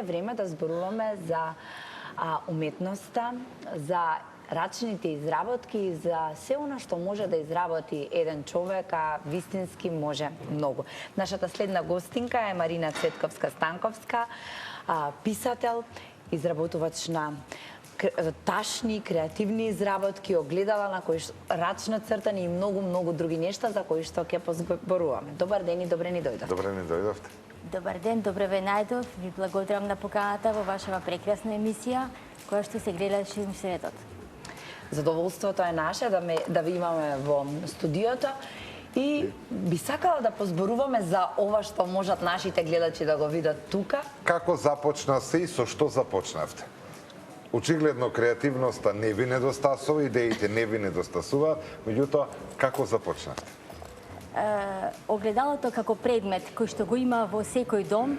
Е време да зборуваме за уметноста, за рачните изработки и за се она што може да изработи еден човек, а вистински може многу. Нашата следна гостинка е Марина Цветковска-Станковска, писател, изработувач на ташни, креативни изработки, огледала на кои рачно цртани и многу други нешта за кои што ќе позборуваме. Добар ден и добре ни дојдовте. Добре ни дојдовте. Добар ден, добре ве најдов. Ви благодарам на поканата во вашава прекрасна емисија, која што се гледа ширум светот. Задоволството е наше да ви имаме во студиото и би сакала да позборуваме за ова што можат нашите гледачи да го видат тука. Како започна се и со што започнавте? Очигледно креативноста не ви недостасува, идеите не ви недостасува, меѓутоа како започнавте? Огледалото како предмет кој што го има во секој дом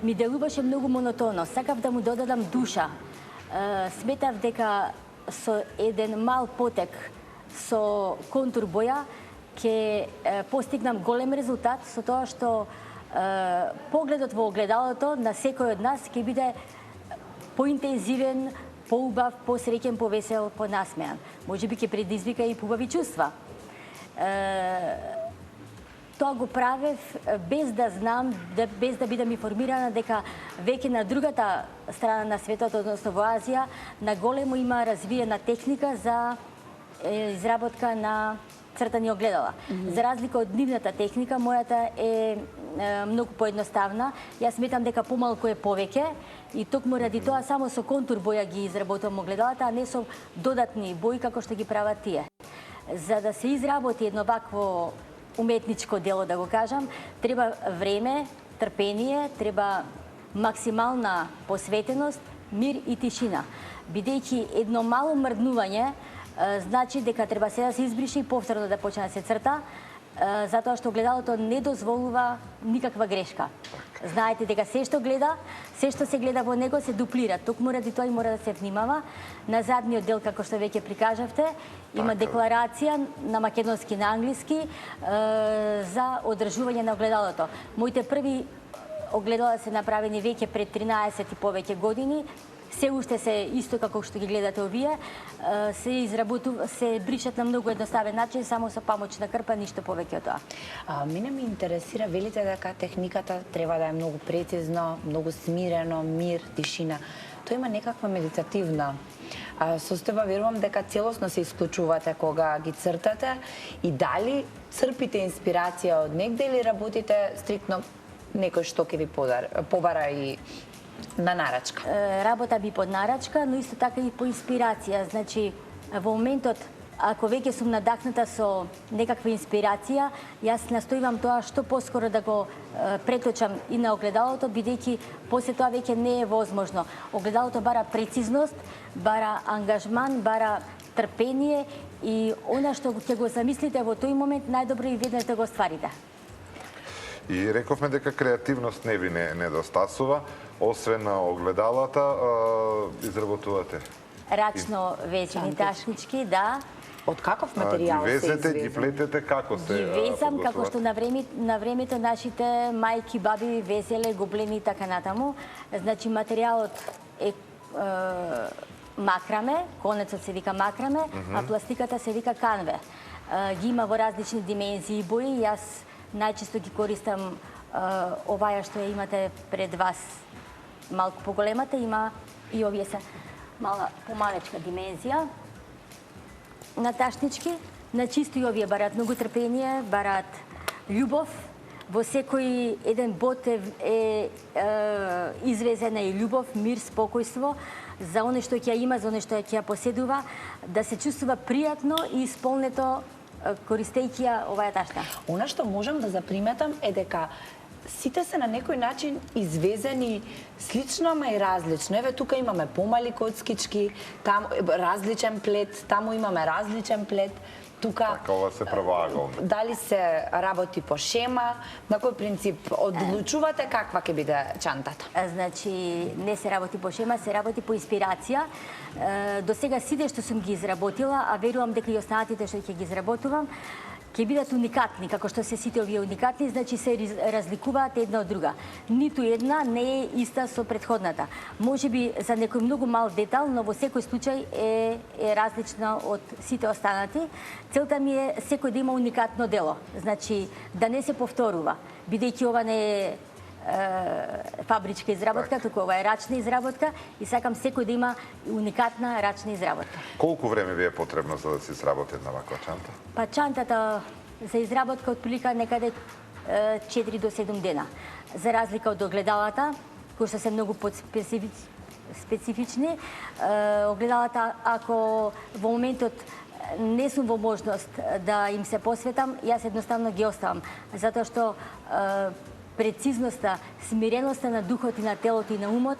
ми делуваше многу монотонно. Сакав да му додадам душа. Сметав дека со еден мал потек со контур боја ќе постигнам голем резултат со тоа што погледот во огледалото на секој од нас ќе биде поинтензивен, поубав, посреќен, повесел, понасмеан. Можеби ќе предизвика и поубави чувства. Тоа го правев без да знам, без да бидам информирана дека веќе на другата страна на светот, односно во Азија, на големо има развиена техника за изработка на цртани огледала. За разлика од нивната техника, мојата е многу поедноставна. Јас сметам дека помалку е повеќе и токму ради тоа само со контур боја ги изработувам огледалата, а не со додатни бои како што ги прават тие. За да се изработи едно вакво уметничко дело, да го кажам, треба време, трпение, треба максимална посветеност, мир и тишина. Бидејќи едно мало мрднување значи дека треба се да се избрише и повторно да почне да се црта, затоа што огледалото не дозволува никаква грешка. Знаете дека се што се гледа во него се дуплира. Токму ради тоа и мора да се внимава. На задниот дел, како што веќе прикажавте, има декларација на македонски и на англиски за одржување на огледалото. Моите први огледала се направени веќе пред 13 и повеќе години. Се уште се исто како што ги гледате овие, се бришат на многу едноставен начин, само со памучна крпа, ништо повеќе од тоа. Мене ми интересира, велите дека техниката треба да е многу прецизно, многу смирено, мир, тишина. Тоа има некаква медитативна состојба, верувам дека целосно се исклучувате кога ги цртате и дали црпите инспирација од негде или работите стриктно некој што ќе ви побара и на нарачка? Работа би под нарачка, но исто така и по инспирација. Значи, во моментот, ако веќе сум надахната со некаква инспирација, јас настојувам тоа што поскоро да го преточам и на огледалото, бидејќи после тоа веќе не е возможно. Огледалото бара прецизност, бара ангажман, бара трпение и она што ќе го замислите во тој момент, најдобро и веднаш да го стварите. И рековме дека креативност не ви недостасува, освен на огледалата, изработувате? Рачно везени ташнички, да. Од каков материјал се извезени? Ги везете, ги плетете, како се Ги везам како што на времето нашите мајки, баби везеле гоблеми и така натаму. Значи материјалот е макраме, конецот се вика макраме, а пластиката се вика канве. Ги има во различни димензии и бои. Јас најчесто ги користам оваја што ја имате пред вас, малку поголемата, има и овие се помалечка димензија на ташнички. На чисто и овие барат многу трпение, барат љубов. Во секој еден бот е извезена и љубов, мир, спокојство за оно што ќе има, за оно што ќе ја поседува, да се чувствува пријатно и исполнето користејќи ја оваа ташна. Она што можам да заприметам е дека сите се на некој начин извезени слично, ама и различно. Еве тука имаме помали коцкички, таму различен плет, таму имаме различен плет. Тука Така, ова се правоаголни. Дали се работи по шема, на кој принцип одлучувате каква ќе биде чантата? Значи, не се работи по шема, се работи по инспирација. До сега сите што сум ги изработила, а верувам дека и останатите што ќе ги изработувам, ќе бидат уникатни, како што се сите овие уникатни, значи се разликуваат една од друга. Ниту една не е иста со претходната. Можеби за некој многу мал детал, но во секој случај е различна од сите останати. Целта ми е секој да има уникатно дело, значи да не се повторува, бидејќи ова не е фабричка изработка, туку ова е рачна изработка и сакам секој да има уникатна рачна изработка. Колку време ви е потребно за да се изработи една ваква чанта? Па чантата за изработка отприлика некаде 4 до 7 дена. За разлика од огледалата, кои што се многу специфични, огледалата ако во моментот не сум во можност да им се посветам, јас едноставно ги оставам, затоа што прецизноста, смиреноста на духот и на телото и на умот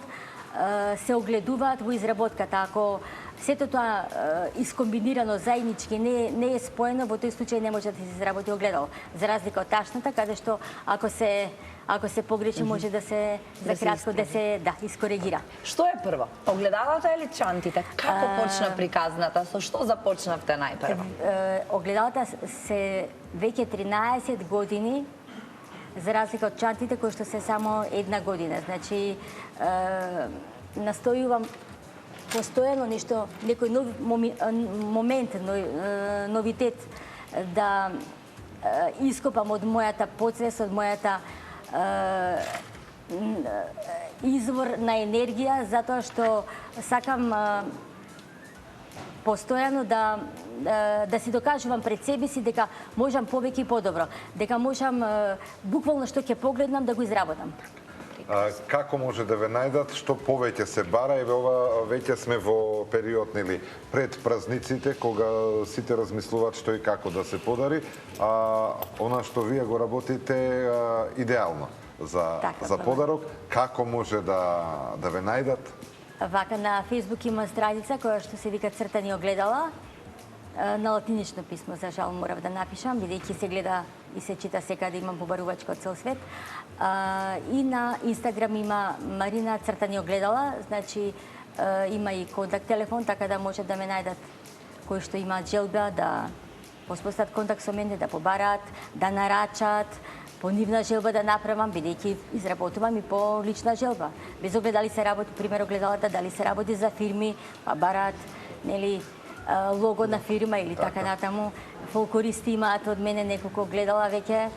се огледуваат во изработката. Ако сето тоа искомбинирано заеднички не е споено, во тој случај не може да се изработи огледало. За разлика од ташната, каде што ако се погреши може да се за кратко да се искоригира. Што е прво? Огледалата или чантите? Како почна приказната? Со што започнавте најпрво? Огледалата се веќе 13 години, за разлика од чантите кои што се само една година. Значи, настојувам постојано нешто, некој нов момент, новитет да ископам од мојата подсвест, од мојата извор на енергија, затоа што сакам постојано да си докажувам пред себе си дека можам повеќе и подобро, дека можам буквално што ќе погледнам да го изработам. Како може да ве најдат, што повеќе се бара, еве ова веќе сме во период нели пред празниците кога сите размислуваат што и како да се подари, она што вие го работите идеално за подарок, како може да ве најдат? Вака на Facebook има страница која што се вика Цртани огледала, на латинично писмо, за жал морав да напишам, бидејќи се гледа и се чита секаде, имам побарувачка од цел свет. И на Инстаграм има Марина Цртани огледала, значи има и контакт телефон, така да може да ме најдат кои што имаат желба да поспостават контакт со мене, да побараат, да нарачат, по нивна желба да направам, бидејќи изработувам и по лична желба. Без оглед дали се работи, пример огледалата, дали се работи за фирми, па бараат, нели, лого на фирма или така натаму. Фолклористи имаат од мене неколку огледала веќе,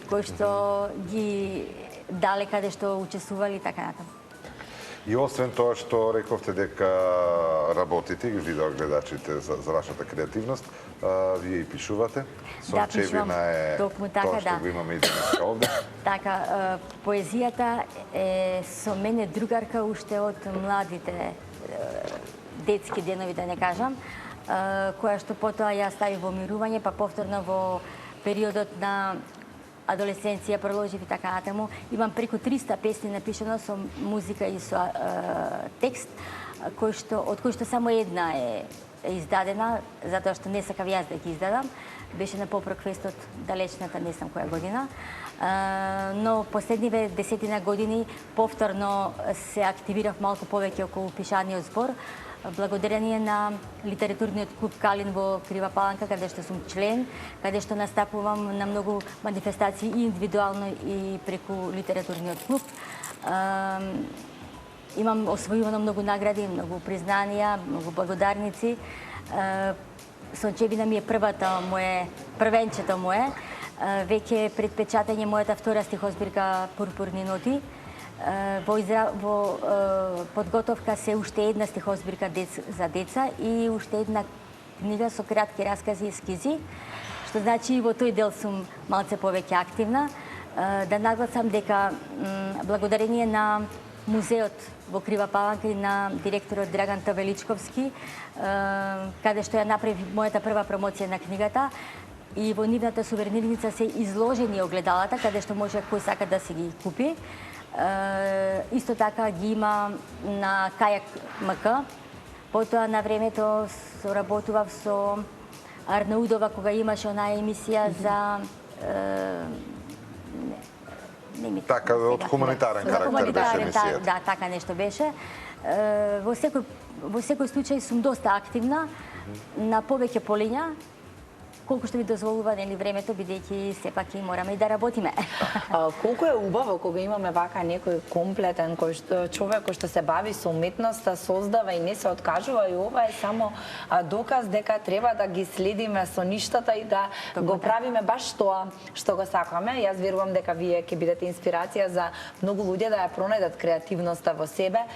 кои што ги дале каде што учествували и така натаму. И освен тоа што рековте дека работите, ги видео гледачите за вашата креативност, вие и пишувате. Сончевина е тоа што го имаме и денеска овде. Така, поезијата е со мене другарка уште од младите детски денови, да не кажам, која што потоа ја стави во мирување, па повторно во периодот на адолесценција продолжив и така натаму. Имам преку 300 песни напишано со музика и со текст, од кој што само една е издадена, затоа што не сакав јас да ги издадам. Беше на Попроквестот далечната, не знам која година. Но последниве 10 години повторно се активирав малку повеќе околу пишаниот збор, благодарение на литературниот клуб Калин во Крива Паланка, каде што сум член, каде што настапувам на многу манифестации и индивидуално и преку литературниот клуб. Имам освојувано многу награди, многу признанија, многу благодарници. Сончевина ми е првенчето мое. Веќе пред печатање мојата втора стихозбирка Пурпурни ноти. Во подготовка се уште една стихозбирка за деца и уште една книга со кратки раскази и ескизи, што значи и во тој дел сум малце повеќе активна. Да нагласам дека благодарение на музеот во Крива Паланка и на директорот Драган Тавеличковски, каде што ја направи мојата прва промоција на книгата, и во нивната сувенирница се изложени огледалата, каде што може кој сака да се ги купи. Исто така ги има на Кајак МК. Потоа на времето соработував со Арнаудова кога имаше онаа емисија за така од хуманитарен карактер беше емисијата. Да, така нешто беше. Во секој случај сум доста активна на повеќе полиња колку што ви дозволува нели времето, бидејќи сепак и мораме и да работиме. Колку е убаво кога имаме вака некој комплетен човек кој што се бави со уметноста, создава и не се откажува, и ова е само доказ дека треба да ги следиме со ништата и да го правиме баш тоа што го сакаме. Јас верувам дека вие ќе бидете инспирација за многу луѓе да ја пронајдат креативноста во себе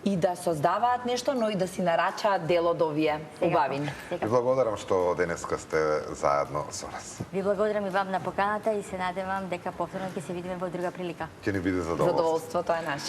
и да создаваат нешто, но и да си нарачаат дел од овие убавини. Ви благодарам што денеска сте заедно со нас. Ви благодарам и вам на поканата и се надевам дека повторно ќе се видиме во друга прилика. Ќе ни биде задоволство. Задоволството е наше.